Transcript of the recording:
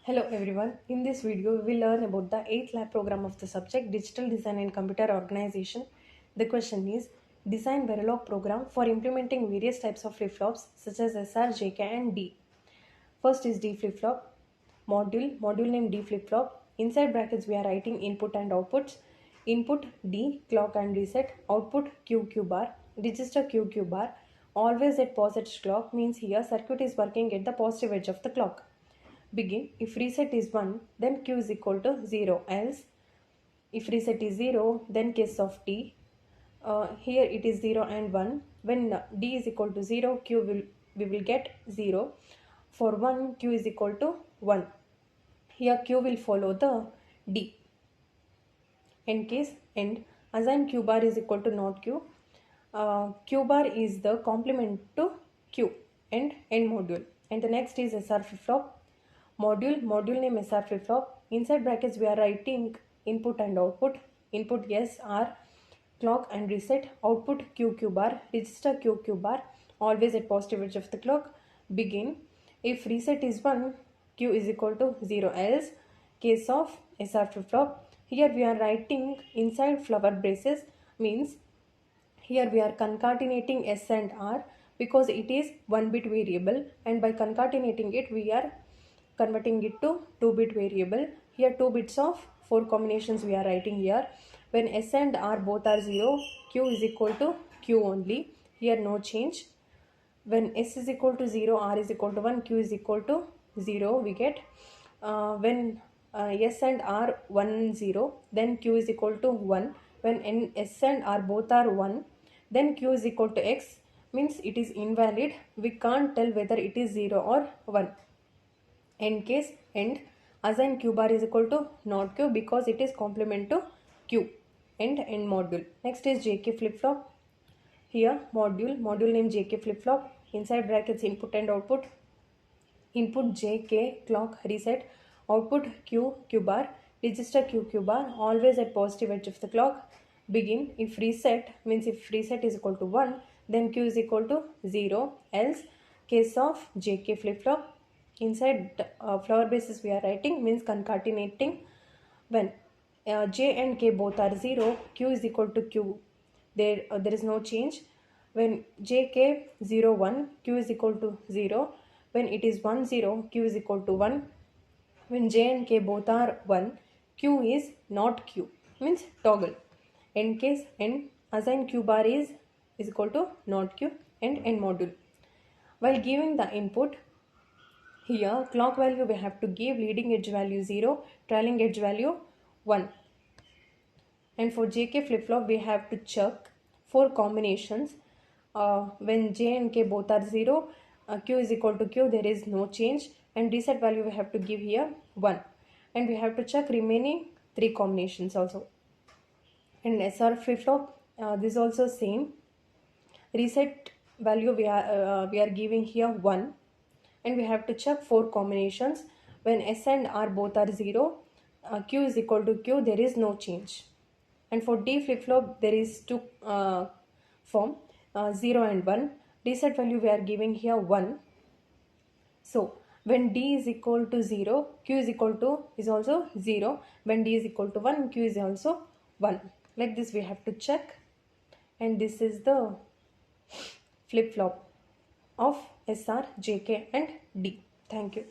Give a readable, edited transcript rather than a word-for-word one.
Hello everyone. In this video, we will learn about the 8th lab program of the subject Digital Design and Computer Organization. The question is, design Verilog program for implementing various types of flip-flops such as SR, JK and D. First is D flip-flop. Module name D flip-flop. Inside brackets we are writing input and outputs. Input D, clock and reset. Output Q bar. Register Q bar. Always at positive clock means here circuit is working at the positive edge of the clock. Begin. If reset is 1, then Q is equal to 0. Else, if reset is 0, then case of D. Here it is 0 and 1. When D is equal to 0, we will get 0. For 1, Q is equal to 1. Here Q will follow the D. End case, end. Assign Q bar is equal to not Q. Q bar is the complement to Q. End module. And the next is SR flip-flop. Module name SR flip-flop. Inside brackets we are writing input and output. Input SR, clock and reset. Output Q bar, register Q bar, always at positive edge of the clock. Begin. If reset is 1, Q is equal to 0. Else, case of SR flip-flop. Here we are writing inside flower braces, means here we are concatenating S and R because it is 1-bit variable, and by concatenating it we are converting it to 2-bit variable. Here 2 bits of 4 combinations we are writing here. When S and R both are 0, Q is equal to Q only. Here no change. When S is equal to 0, R is equal to 1, Q is equal to 0, we get. When S and R 1 0, then Q is equal to 1. When S and R both are 1, then Q is equal to X, means it is invalid. We can't tell whether it is 0 or 1. End case, end. Assign Q bar is equal to not Q because it is complement to Q. End module. Next is JK flip-flop. Here module name JK flip-flop. Inside brackets input and output. Input JK, clock, reset. Output Q bar, register Q bar, always at positive edge of the clock. Begin. If reset means if reset is equal to 1, then Q is equal to 0. Else, case of JK flip-flop. Inside flower bases we are writing, means concatenating. When J and K both are 0, Q is equal to Q. There is no change. When JK 0 1, Q is equal to 0. When it is 1 0, Q is equal to 1. When J and K both are 1, Q is not Q, means toggle. End case, end. Assign Q bar is equal to not Q. End module. While giving the input, here clock value we have to give leading edge value 0, trailing edge value 1. And for JK flip-flop we have to check 4 combinations. When J and K both are 0, Q is equal to Q, there is no change, and reset value we have to give here 1. And we have to check remaining 3 combinations also. And SR flip-flop, this is also same. Reset value we are giving here 1. And we have to check 4 combinations. When S and R both are 0, Q is equal to Q, there is no change. And for D flip-flop there is 2 form, 0 and 1. Reset value we are giving here 1. So when D is equal to 0, Q is equal to is also 0. When D is equal to 1, Q is also 1. Like this we have to check. And this is the flip-flop of SR, JK and D. Thank you.